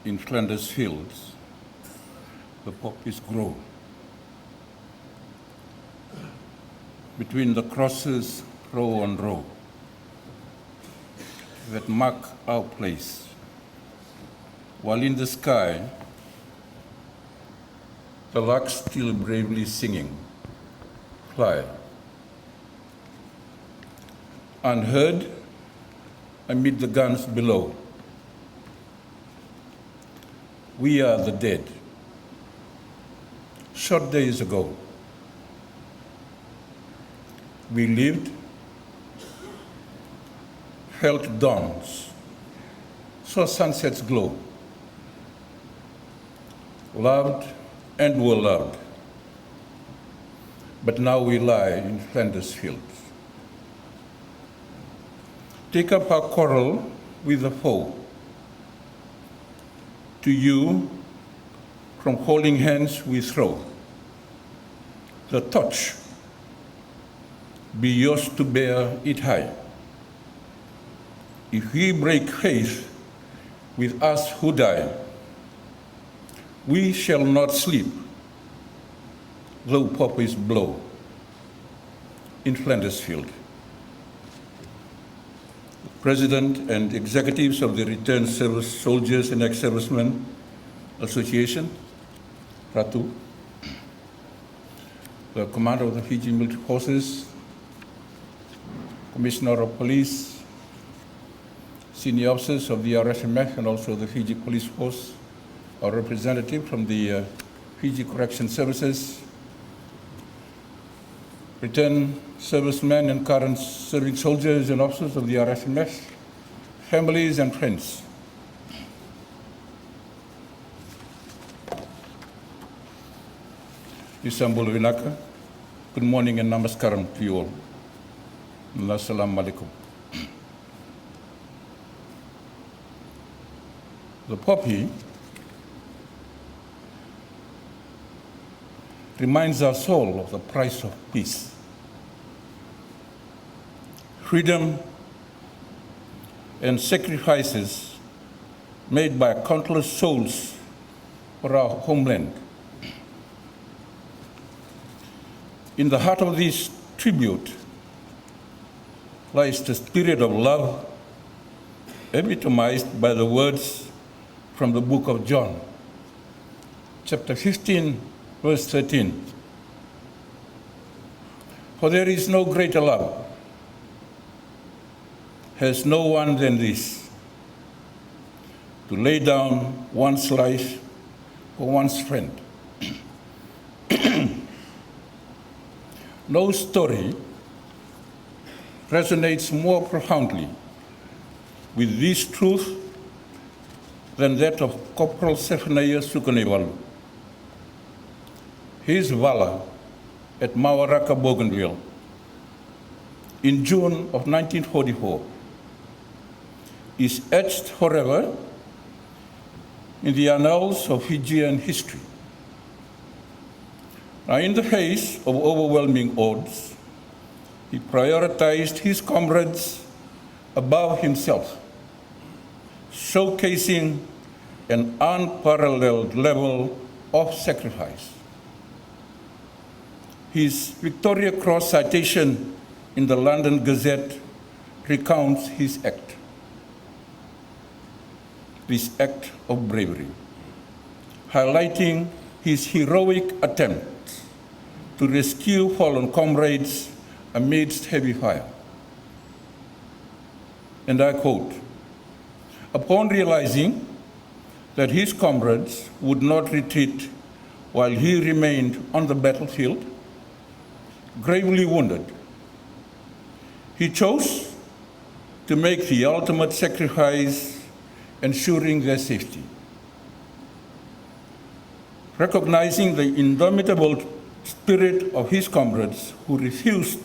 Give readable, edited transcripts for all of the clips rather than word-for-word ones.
in Flanders fields, the poppies grow. Between the crosses, row on row, that mark our place, while in the sky, the larks still bravely singing, fly. Unheard amid the guns below. We are the dead. Short days ago, we lived, felt dawns, saw sunsets glow, loved and were loved. But now we lie in Flanders fields. Take up our quarrel with the foe. To you, from holding hands we throw the torch. Be yours to bear it high. If we break faith with us who die, we shall not sleep, though poppies blow in Flanders field. President and executives of the Returned Service Soldiers and Ex-Servicemen Association, Ratu, the Commander of the Fiji Military Forces, Commissioner of Police, senior officers of the RSMF and also the Fiji Police Force, our representative from the Fiji Correction Services, returned servicemen and current serving soldiers and officers of the RSMF, families and friends. Isambulu Vinaka, good morning and namaskaram to you all. Assalamu alaikum. The poppy reminds us all of the price of peace. Freedom and sacrifices made by countless souls for our homeland. In the heart of this tribute lies the spirit of love, epitomized by the words from the book of John, chapter 15, verse 13. For there is no greater love, has no one than this, to lay down one's life for one's friend. No story resonates more profoundly with this truth than that of Corporal Zephaniah Sukanewalu. His valor at Mawaraka Bougainville in June of 1944 is etched forever in the annals of Fijian history. Now, in the face of overwhelming odds, he prioritized his comrades above himself, showcasing an unparalleled level of sacrifice. His Victoria Cross citation in the London Gazette recounts his act, this act of bravery, highlighting his heroic attempt to rescue fallen comrades amidst heavy fire. And I quote, "Upon realizing that his comrades would not retreat while he remained on the battlefield, gravely wounded, he chose to make the ultimate sacrifice, ensuring their safety. Recognizing the indomitable spirit of his comrades who refused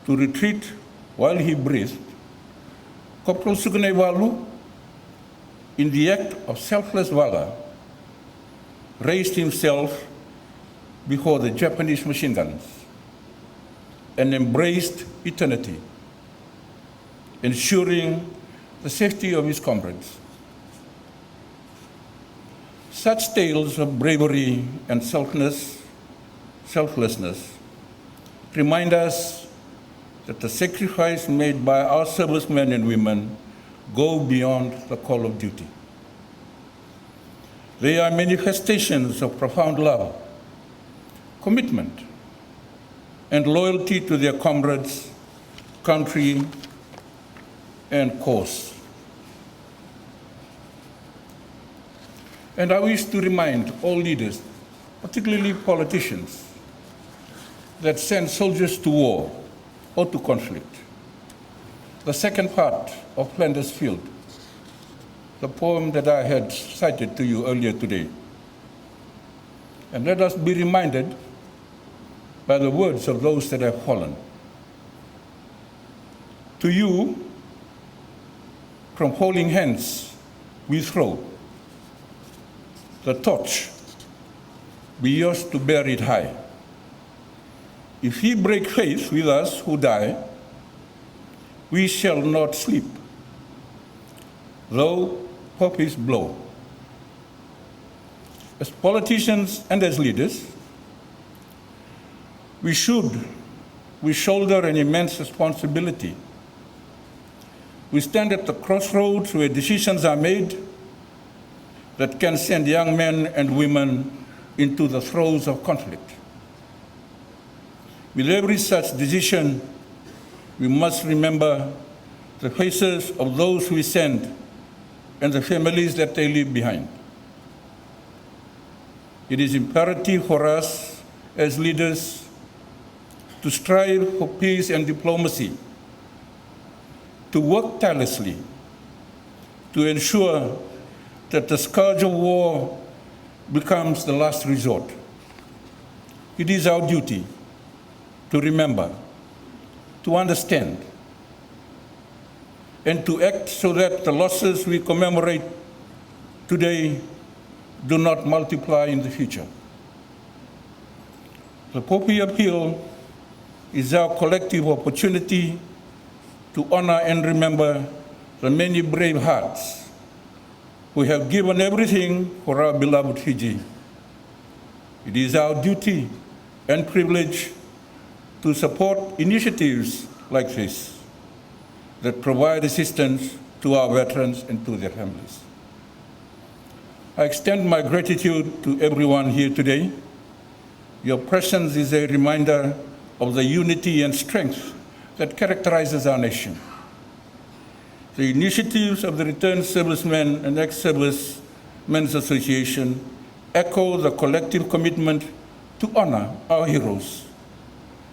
to retreat while he breathed, Corporal Sukanewalu, in the act of selfless valor, raised himself before the Japanese machine guns and embraced eternity, ensuring the safety of his comrades. Such tales of bravery and selflessness remind us that the sacrifice made by our servicemen and women go beyond the call of duty. They are manifestations of profound love, commitment, and loyalty to their comrades, country, and cause. And I wish to remind all leaders, particularly politicians, that send soldiers to war or to conflict. The second part of Flanders Field, the poem that I had cited to you earlier today. And let us be reminded by the words of those that have fallen. To you, from holding hands, we throw the torch, be yours to bear it high. If ye break faith with us who die, we shall not sleep, though poppies blow. As politicians and as leaders, we shoulder an immense responsibility. We stand at the crossroads where decisions are made that can send young men and women into the throes of conflict. With every such decision, we must remember the faces of those we send and the families that they leave behind. It is imperative for us as leaders to strive for peace and diplomacy, to work tirelessly to ensure that the scourge of war becomes the last resort. It is our duty to remember, to understand, and to act so that the losses we commemorate today do not multiply in the future. The Poppy Appeal is our collective opportunity to honor and remember the many brave hearts who have given everything for our beloved Fiji. It is our duty and privilege to support initiatives like this that provide assistance to our veterans and to their families. I extend my gratitude to everyone here today. Your presence is a reminder of the unity and strength that characterizes our nation. The initiatives of the Returned Servicemen and Ex-Servicemen's Association echo the collective commitment to honor our heroes,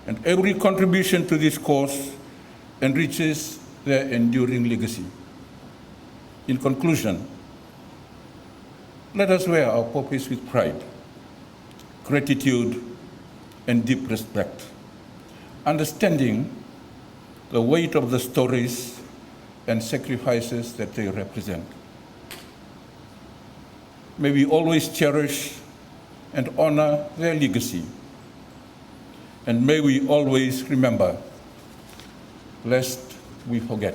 and every contribution to this cause enriches their enduring legacy. In conclusion, let us wear our poppies with pride, gratitude, and deep respect, understanding the weight of the stories and sacrifices that they represent. May we always cherish and honor their legacy, and may we always remember, lest we forget.